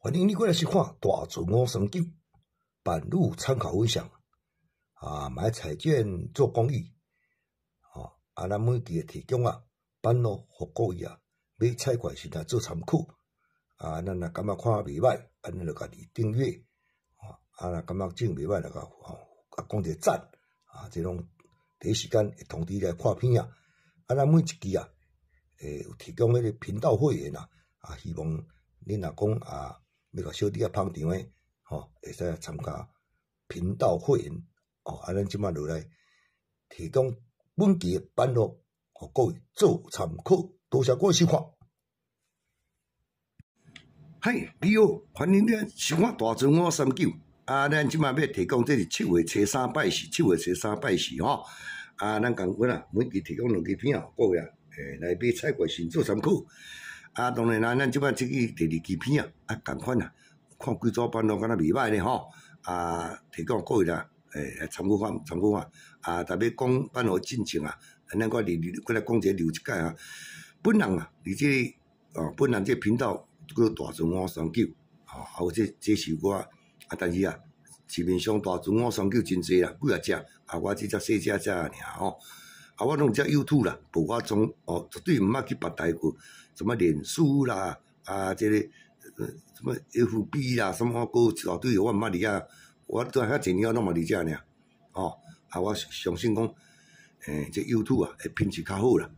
欢迎你过来收看大自我研究伴侣参考分享买彩券做公益咱每期提供办路互各位买彩券时做参考咱若感觉看袂歹，咱就家己订阅若感觉真袂歹就讲一个赞这种第一时间会通知你看片咱每一期有提供迄个频道会员希望恁若讲要甲小弟捧场诶会使参加频道会员咱即摆落来提供本期诶版路互各位做参考，多谢各位收看。嗨，你好，欢迎你收看大自我研究咱即摆要提供这是7月初3拜四，7月初3拜四咱共阮每期提供2支片各位来买彩券先做参考。当然咱即摆即期第2支片共款看几组版路敢若袂歹咧提供各位参考看。特别讲版路进程咱过来讲一个留一解本人伫本人这频道叫大自我研究这是我但是市面上大自我研究真济几啊只我只细只尔我拢只 YouTube 啦，无我从绝对毋捌去别台过，什么脸书啦这个什么 FB 啦，什么个一大堆我毋捌理我都遐济年拢嘛理遮尔我相信讲这 YouTube 品质较好啦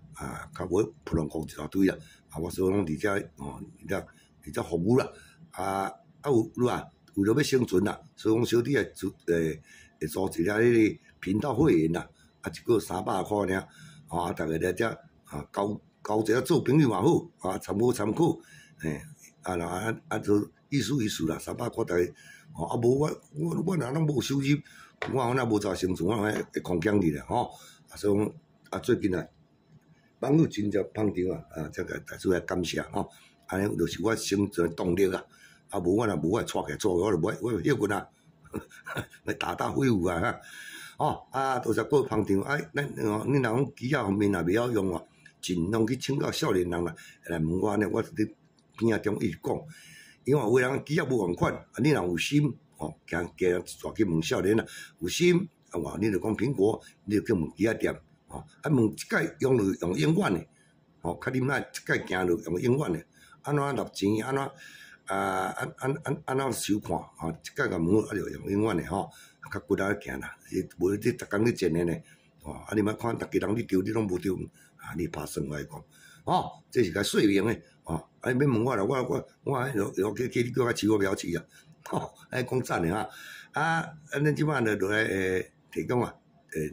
较无普通讲一大堆我所以拢理遮理遮服务啦有为了要生存所以讲小弟会组织迄个频道会员一个300块尔大家来遮交一下做朋友嘛好参考就意思啦300块大家无我若拢无收入我若无做生存我会空讲你啦所以讲最近网友真正捧场这个大主来感谢安尼就是我生存动力无我若无我带起来做我就我歇困来打废物多谢各位捧场恁若讲机方面若袂晓用尽量去请教少年人来问我呢，我伫片中一直讲，因为有的人机无共款你若有心行去问少年有心你就讲苹果，你就去问机店问一届用永远的较啉仔一届行就用永远的安怎纳钱安怎收看一届甲问就用永远的较骨力行啦，无你逐工你前的呢你莫看逐个人你丢你拢无丢你拍算我来讲这是甲说明的免问我啦，我要去你叫我饲我不晓饲讲赞的咱即摆就落来提供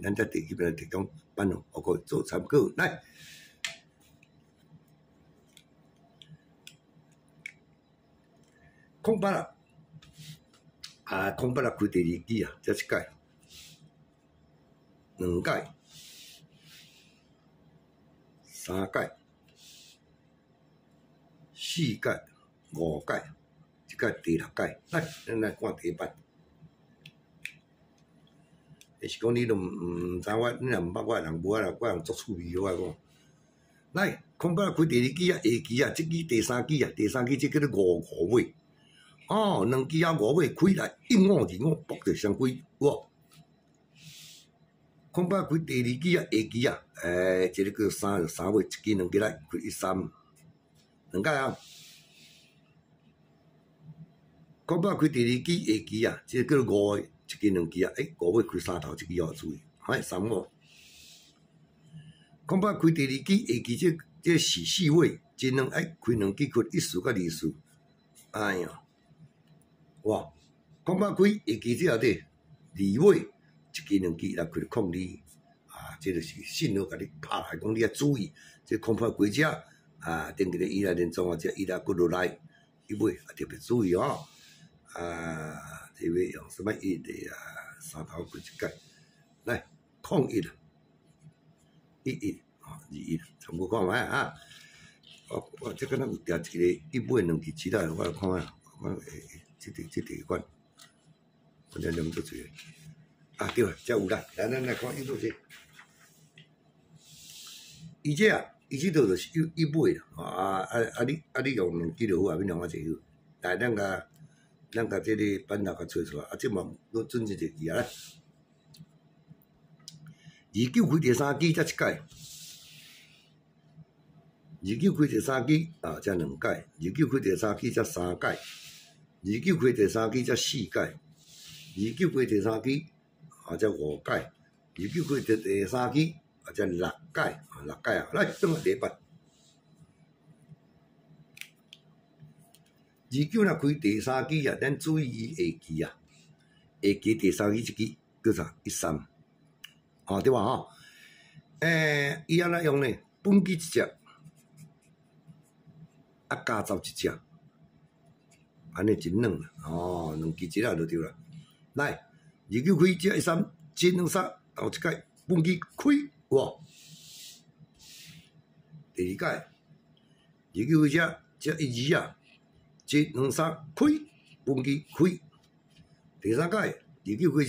咱这第一遍提供版路互各位做参考来。空白空白开第2季这一届2届3届4届5届这届第6届来咱来看第一版是讲你都毋知你若毋捌我人无我人作趣味我讲来空白开第2季下期这期第3季第3季这叫做五尾2期5尾开来1525卜着双规空白开第2季下期这个叫3尾1期2期来开13 2届空白开第2季下期这叫5月1期2期5尾开3头1期注意3五空白开第2季下期这4尾这2开2期开1四甲2四哎呀哇空白开下期这底2尾1期2期来开02这就是信号甲你拍来讲你要注意这空白开遮顶个伊来连庄这伊来过落来伊尾特别注意这位用什么1的3头开一届来01 11 21参考看卖我这个有调一个1尾2期期待我看这第款我这两做一个对这有啦来咱来看伊做这伊这就是1尾啦你用2期就好免两我这好来，咱甲即个版头甲找出来，啊，即嘛我准一个字啊。29开第3期才一届，29开第3期啊，才2届，29开第3期才3届，29开第3期才4届，29开第3期啊才5届，29开第3期啊才6届，6届啊，来，转来第8。29若开第3期啊，咱注意伊下期啊，下期第3期一期叫啥？13。哦，对吧？吼，伊安怎用呢？本机一只，啊加走一只，安尼真软啦。哦，2支一啊就对啦。来，29开只13，真2杀，后一届本机开哇。第2届29开只1、2啊，真2杀开，本机开。第3届29开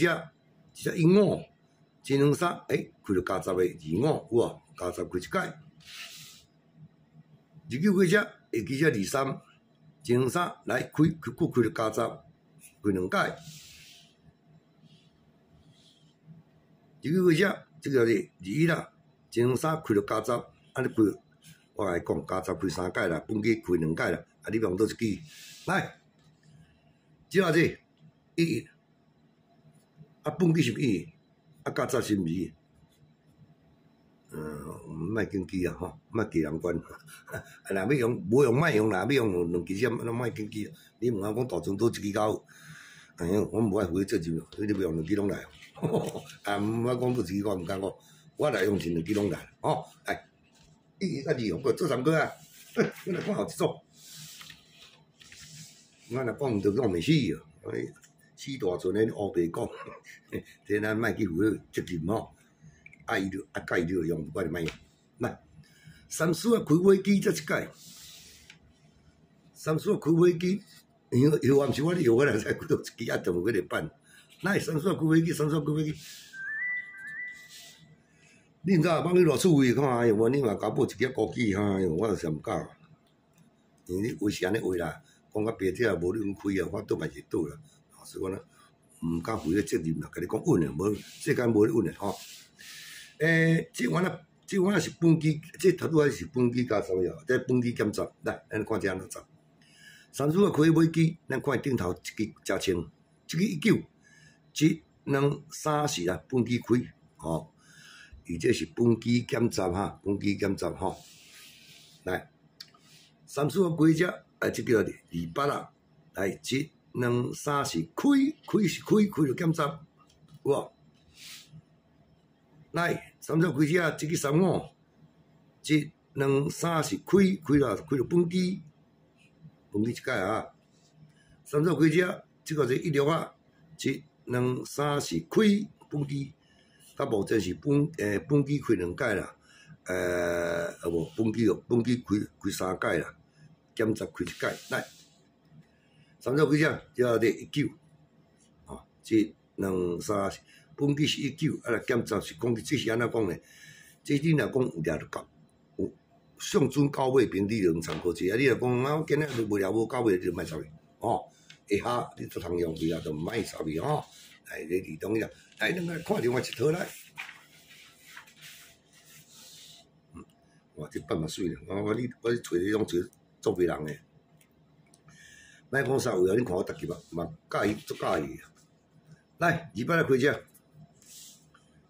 只1、5。真2杀，开着加10个2、5，哇，加10开一届。29开只，下期只23，真2杀来开着加10，开2届。29开只，即个是21啦，真2杀开着加10，安尼开，我来讲加10开3届啦，本期开2届啦，啊，你用倒一支来，即下子1，啊，本期是1。啊，加10是毋是？莫紧记啊，吼，莫记人管。啊，若要用，无用莫用啦，要用2支针，咱莫紧记。你问我讲大船岛一支够？哎呀，我无爱回责任，所以你要用2支拢来。啊，毋爱讲倒一支我毋敢讲，我来用是2支拢来。吼，来，1、2用过做3个啊？我来看后一组。我若讲毋着讲袂死哦。死大船咧，乌白讲，这咱莫去负责任吼。爱伊就介意就用，不管你莫用。来，3输啊开飞机才一届，3输啊开飞机，摇啊毋是我咧摇，我来才开到一支啊，动个个办。来，3输啊开飞机，3输啊开飞机。你毋知放去偌趣味，看哎哟，你嘛甲买一只高机，哎哟，我就是毋敢。因为你话是安尼话啦，讲到白体也无你咁开啊，我倒嘛是倒啦。所以我呢，毋敢负个责任啦，甲你讲稳诶，无世间无咧稳诶吼。即款啊，即款是本机，即头拄仔是本机加10个，即本机减10。来，咱看这安怎10。3输啊开飞机，咱看顶头一支真清，这个19，即2、3、4啊，本机开，吼，伊这是本机减10哈，本机减10吼。来，3输啊开只，即个28啊，来即。2、3、4开是开就减10，哇！来，3输开只啊，即个35，即2、3、4开了本机一届啊。3输开只，即个是16啊，即2、3、4开本机，甲目前是本机开2届啦，无本机开3届啦，减10开一届，来。3输开只，这个19，哦，即2、3、4，本机是19，啊，来减10是讲这是安怎讲呢？这你若讲有掠就到，有上准到尾平你就用参考者，啊，你若讲啊，我今日就无掠无到尾，你就莫插去，哦，下下你做通用去啊，就毋莫插去吼。来，你移动一下，来，咱来看另外一套来。哇，这版嘛水咧，我找这种做别人诶。莫讲啥话啊！你看我逐集嘛介意，足介意啊！来，200来开只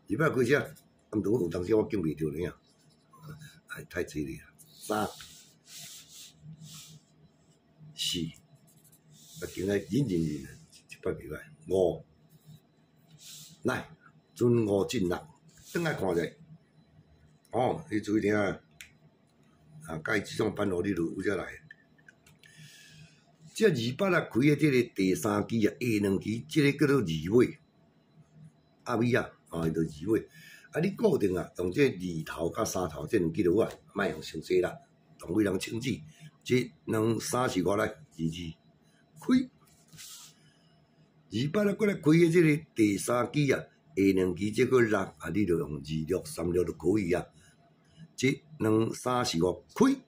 ，200开只，啊，毋过有当时我记袂着呢啊，太济哩啊！3、4，啊，今仔忍100几来5，来，准5进6，转来看者，哦，你注意听啊！啊，介即种版路你就有才来。这200啊开的这个第3期啊，下2期，这个叫做2尾，阿尾啊，伊就2尾。啊，你固定啊，用这2头甲3头这2支就好啊，莫用伤济啦，同为人清子。即2、3、4、5来2开。200啊，过来开的这个第3期啊，下2期这个6啊，你就用26、36就可以啊。即2、3、4、5开，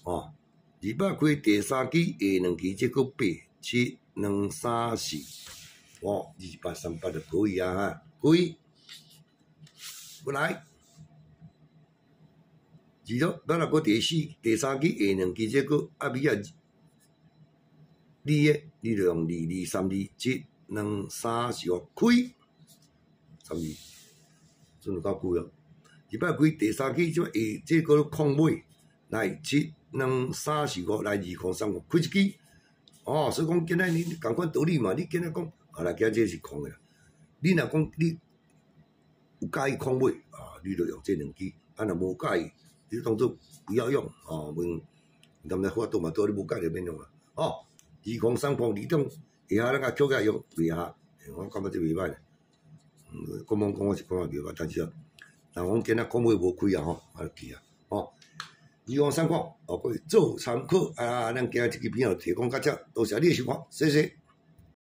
哦。200开第三支下2支，即个8、7、2、3、4，哦，28、38就可以啊哈，可以。过来，26，咱若个第三支下2支，即个啊尾啊2个，你就用2、2、3、2、7、2、3、4开，32，真够久啊！200开第三支，即下即个空尾来7、2、3、4、5来2、3、5开一支。哦，所以讲今仔你共款道理嘛，你今仔讲，啊来，今这是空的啦。你若讲你有介意空尾啊，你就用这2支；啊，若无介意，你当做不要用哦。问，咁来法度嘛，多你无介意免用啦。哦，2、3、5、2种下下咱甲捡起来用，对下，我感觉这袂歹咧。讲我是讲袂歹，但是啊，人讲今仔空尾无开啊吼，啊记啊，哦。以上3款，各位做参考啊！咱今日这支片提供到这，多谢你的收看，谢谢。